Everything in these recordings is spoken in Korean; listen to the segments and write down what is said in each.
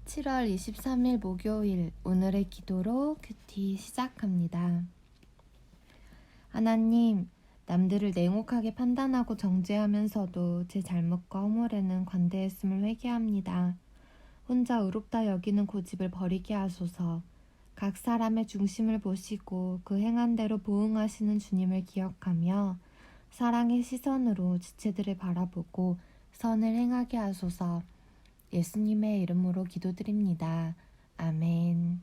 7월 23일 목요일 오늘의 기도로 큐티 시작합니다. 하나님, 남들을 냉혹하게 판단하고 정죄하면서도 제 잘못과 허물에는 관대했음을 회개합니다. 혼자 의롭다 여기는 고집을 버리게 하소서. 각 사람의 중심을 보시고 그 행한 대로 보응하시는 주님을 기억하며 사랑의 시선으로 지체들을 바라보고 선을 행하게 하소서. 예수님의 이름으로 기도드립니다. 아멘.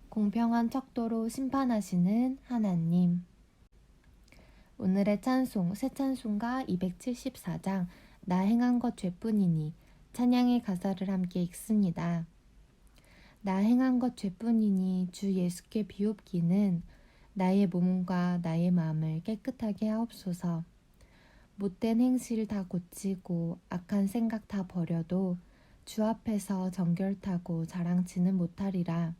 공평한 척도로 심판하시는 하나님. 오늘의 찬송, 새 찬송가 274장 나 행한 것 죄뿐이니 찬양의 가사를 함께 읽습니다. 나 행한 것 죄뿐이니 주 예수께 비옵기는 나의 몸과 나의 마음을 깨끗하게 하옵소서. 못된 행실 다 고치고 악한 생각 다 버려도 주 앞에서 정결타고 자랑치는 못하리라.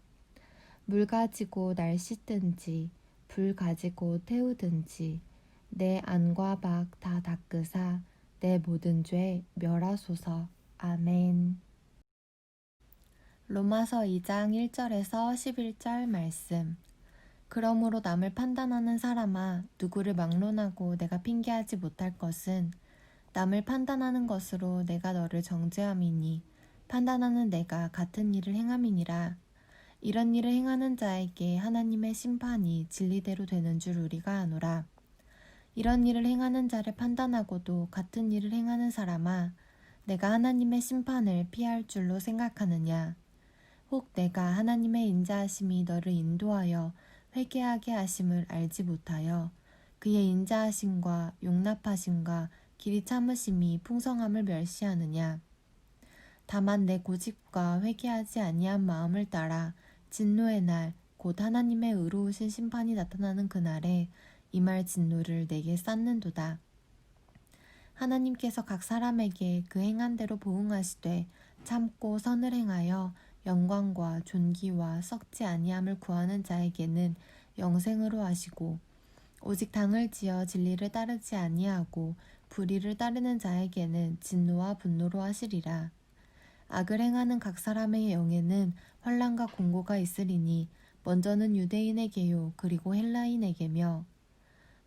물 가지고 날 씻든지 불 가지고 태우든지 내 안과 밖 다 닦으사 내 모든 죄 멸하소서. 아멘. 로마서 2장 1절에서 11절 말씀. 그러므로 남을 판단하는 사람아, 누구를 막론하고 내가 핑계하지 못할 것은 남을 판단하는 것으로 내가 너를 정죄함이니 판단하는 내가 같은 일을 행함이니라. 이런 일을 행하는 자에게 하나님의 심판이 진리대로 되는 줄 우리가 아노라. 이런 일을 행하는 자를 판단하고도 같은 일을 행하는 사람아, 내가 하나님의 심판을 피할 줄로 생각하느냐. 혹 내가 하나님의 인자하심이 너를 인도하여 회개하게 하심을 알지 못하여 그의 인자하심과 용납하심과 길이 참으심이 풍성함을 멸시하느냐. 다만 내 고집과 회개하지 아니한 마음을 따라 진노의 날 곧 하나님의 의로우신 심판이 나타나는 그날에 임할 진노를 내게 쌓는도다. 하나님께서 각 사람에게 그 행한 대로 보응하시되 참고 선을 행하여 영광과 존귀와 썩지 아니함을 구하는 자에게는 영생으로 하시고 오직 당을 지어 진리를 따르지 아니하고 불의를 따르는 자에게는 진노와 분노로 하시리라. 악을 행하는 각 사람의 영에는 환난과 공고가 있으리니 먼저는 유대인에게요 그리고 헬라인에게며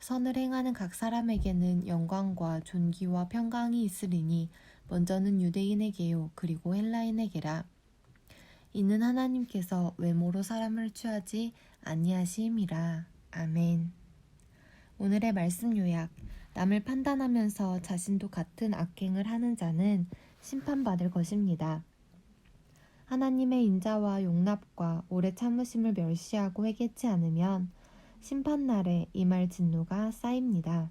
선을 행하는 각 사람에게는 영광과 존귀와 평강이 있으리니 먼저는 유대인에게요 그리고 헬라인에게라. 이는 하나님께서 외모로 사람을 취하지 아니하심이라. 아멘. 오늘의 말씀 요약. 남을 판단하면서 자신도 같은 악행을 하는 자는 심판받을 것입니다. 하나님의 인자와 용납과 오래 참으심을 멸시하고 회개치 않으면 심판날에 임할 진노가 쌓입니다.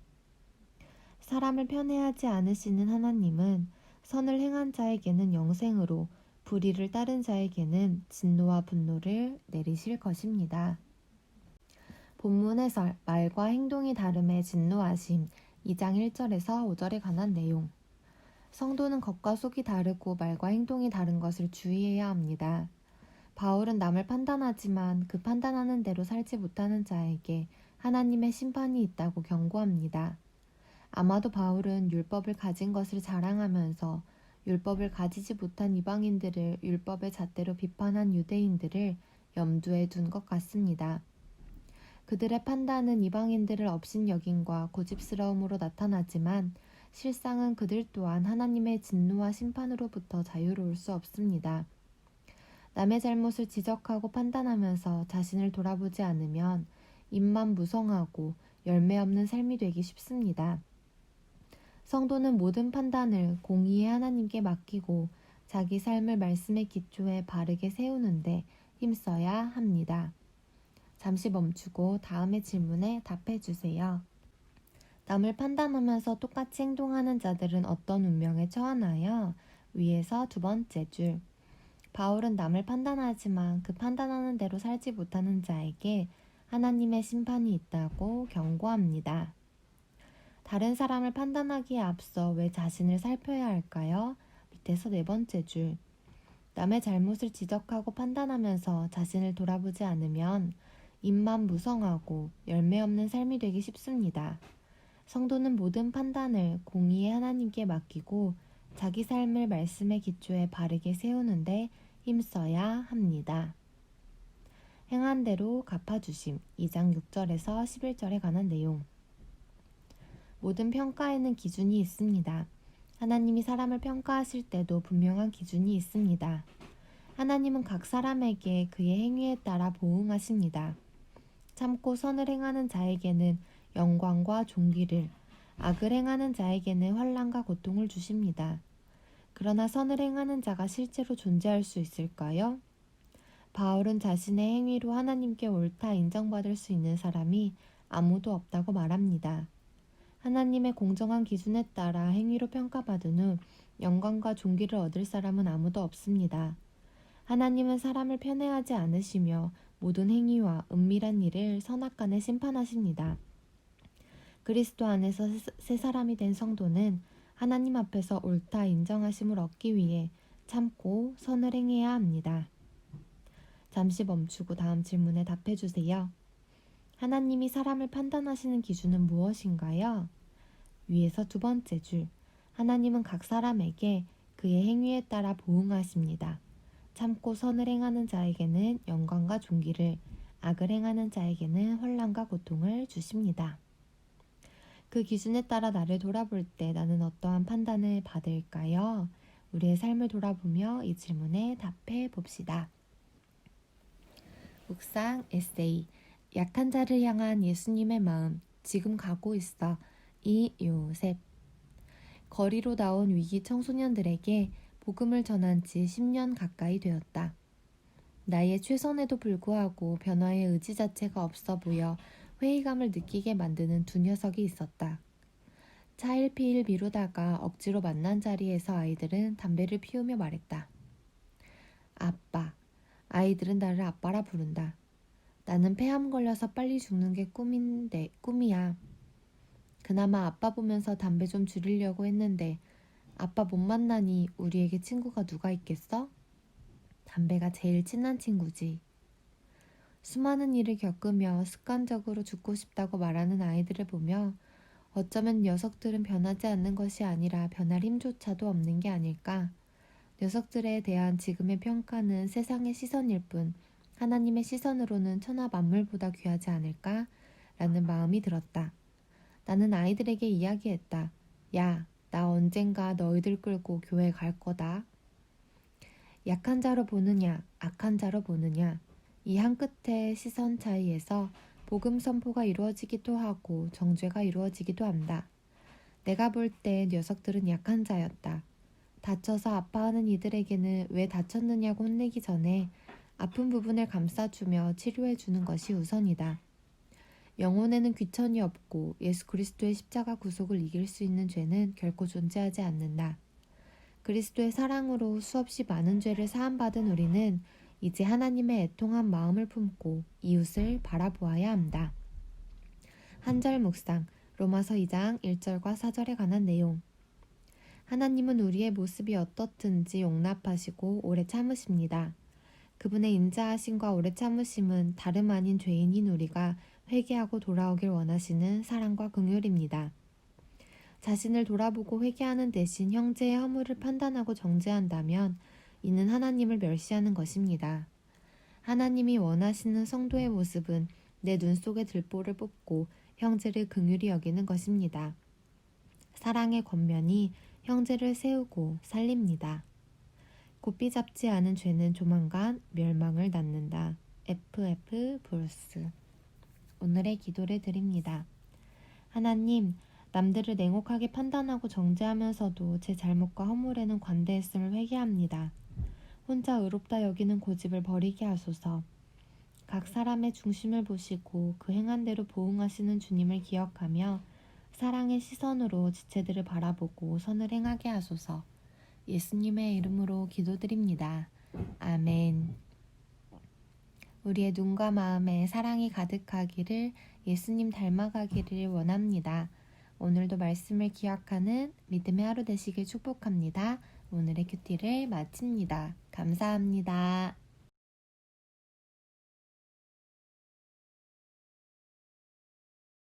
사람을 편애하지 않으시는 하나님은 선을 행한 자에게는 영생으로 불의를 따른 자에게는 진노와 분노를 내리실 것입니다. 본문 해설, 말과 행동이 다름에 진노하심 2장 1절에서 5절에 관한 내용. 성도는 겉과 속이 다르고 말과 행동이 다른 것을 주의해야 합니다. 바울은 남을 판단하지만 그 판단하는 대로 살지 못하는 자에게 하나님의 심판이 있다고 경고합니다. 아마도 바울은 율법을 가진 것을 자랑하면서 율법을 가지지 못한 이방인들을 율법의 잣대로 비판한 유대인들을 염두에 둔 것 같습니다. 그들의 판단은 이방인들을 업신여김과 고집스러움으로 나타나지만 실상은 그들 또한 하나님의 진노와 심판으로부터 자유로울 수 없습니다. 남의 잘못을 지적하고 판단하면서 자신을 돌아보지 않으면 입만 무성하고 열매 없는 삶이 되기 쉽습니다. 성도는 모든 판단을 공의의 하나님께 맡기고 자기 삶을 말씀의 기초에 바르게 세우는데 힘써야 합니다. 잠시 멈추고 다음의 질문에 답해 주세요. 남을 판단하면서 똑같이 행동하는 자들은 어떤 운명에 처하나요? 위에서 두 번째 줄. 바울은 남을 판단하지만 그 판단하는 대로 살지 못하는 자에게 하나님의 심판이 있다고 경고합니다. 다른 사람을 판단하기에 앞서 왜 자신을 살펴야 할까요? 밑에서 네 번째 줄. 남의 잘못을 지적하고 판단하면서 자신을 돌아보지 않으면 입만 무성하고 열매 없는 삶이 되기 쉽습니다. 성도는 모든 판단을 공의의 하나님께 맡기고 자기 삶을 말씀의 기초에 바르게 세우는데 힘써야 합니다. 행한 대로 갚아주심 2장 6절에서 11절에 관한 내용. 모든 평가에는 기준이 있습니다. 하나님이 사람을 평가하실 때도 분명한 기준이 있습니다. 하나님은 각 사람에게 그의 행위에 따라 보응하십니다. 참고 선을 행하는 자에게는 영광과 존귀를, 악을 행하는 자에게는 환난과 고통을 주십니다. 그러나 선을 행하는 자가 실제로 존재할 수 있을까요? 바울은 자신의 행위로 하나님께 옳다 인정받을 수 있는 사람이 아무도 없다고 말합니다. 하나님의 공정한 기준에 따라 행위로 평가받은 후 영광과 존귀를 얻을 사람은 아무도 없습니다. 하나님은 사람을 편애하지 않으시며 모든 행위와 은밀한 일을 선악간에 심판하십니다. 그리스도 안에서 새 사람이 된 성도는 하나님 앞에서 옳다 인정하심을 얻기 위해 참고 선을 행해야 합니다. 잠시 멈추고 다음 질문에 답해 주세요. 하나님이 사람을 판단하시는 기준은 무엇인가요? 위에서 두 번째 줄, 하나님은 각 사람에게 그의 행위에 따라 보응하십니다. 참고 선을 행하는 자에게는 영광과 존귀를, 악을 행하는 자에게는 환난과 고통을 주십니다. 그 기준에 따라 나를 돌아볼 때 나는 어떠한 판단을 받을까요? 우리의 삶을 돌아보며 이 질문에 답해 봅시다. 묵상 에세이, 약한 자를 향한 예수님의 마음, 지금 가고 있어. 이요셉. 거리로 나온 위기 청소년들에게 복음을 전한 지 10년 가까이 되었다. 나의 최선에도 불구하고 변화의 의지 자체가 없어 보여 회의감을 느끼게 만드는 두 녀석이 있었다. 차일피일 미루다가 억지로 만난 자리에서 아이들은 담배를 피우며 말했다. 아빠. 아이들은 나를 아빠라 부른다. 나는 폐암 걸려서 빨리 죽는 게 꿈이야. 그나마 아빠 보면서 담배 좀 줄이려고 했는데 아빠 못 만나니 우리에게 친구가 누가 있겠어? 담배가 제일 친한 친구지. 수많은 일을 겪으며 습관적으로 죽고 싶다고 말하는 아이들을 보며 어쩌면 녀석들은 변하지 않는 것이 아니라 변할 힘조차도 없는 게 아닐까. 녀석들에 대한 지금의 평가는 세상의 시선일 뿐 하나님의 시선으로는 천하 만물보다 귀하지 않을까? 라는 마음이 들었다. 나는 아이들에게 이야기했다. 야, 나 언젠가 너희들 끌고 교회 갈 거다. 약한 자로 보느냐, 악한 자로 보느냐. 이 한 끝의 시선 차이에서 복음 선포가 이루어지기도 하고 정죄가 이루어지기도 한다. 내가 볼 때 녀석들은 약한 자였다. 다쳐서 아파하는 이들에게는 왜 다쳤느냐고 혼내기 전에 아픈 부분을 감싸주며 치료해주는 것이 우선이다. 영혼에는 귀천이 없고 예수 그리스도의 십자가 구속을 이길 수 있는 죄는 결코 존재하지 않는다. 그리스도의 사랑으로 수없이 많은 죄를 사함받은 우리는 이제 하나님의 애통한 마음을 품고 이웃을 바라보아야 한다. 한 절 묵상, 로마서 2장 1절과 4절에 관한 내용. 하나님은 우리의 모습이 어떻든지 용납하시고 오래 참으십니다. 그분의 인자하심과 오래 참으심은 다름 아닌 죄인인 우리가 회개하고 돌아오길 원하시는 사랑과 긍휼입니다. 자신을 돌아보고 회개하는 대신 형제의 허물을 판단하고 정죄한다면 이는 하나님을 멸시하는 것입니다. 하나님이 원하시는 성도의 모습은 내 눈 속에 들보를 뽑고 형제를 긍휼히 여기는 것입니다. 사랑의 권면이 형제를 세우고 살립니다. 곱비 잡지 않은 죄는 조만간 멸망을 낳는다. F.F. 브루스. 오늘의 기도를 드립니다. 하나님, 남들을 냉혹하게 판단하고 정죄하면서도 제 잘못과 허물에는 관대했음을 회개합니다. 혼자 의롭다 여기는 고집을 버리게 하소서. 각 사람의 중심을 보시고 그 행한 대로 보응하시는 주님을 기억하며 사랑의 시선으로 지체들을 바라보고 선을 행하게 하소서. 예수님의 이름으로 기도드립니다. 아멘. 우리의 눈과 마음에 사랑이 가득하기를, 예수님 닮아가기를 원합니다. 오늘도 말씀을 기억하는 믿음의 하루 되시길 축복합니다. 오늘의 큐티를 마칩니다. 감사합니다.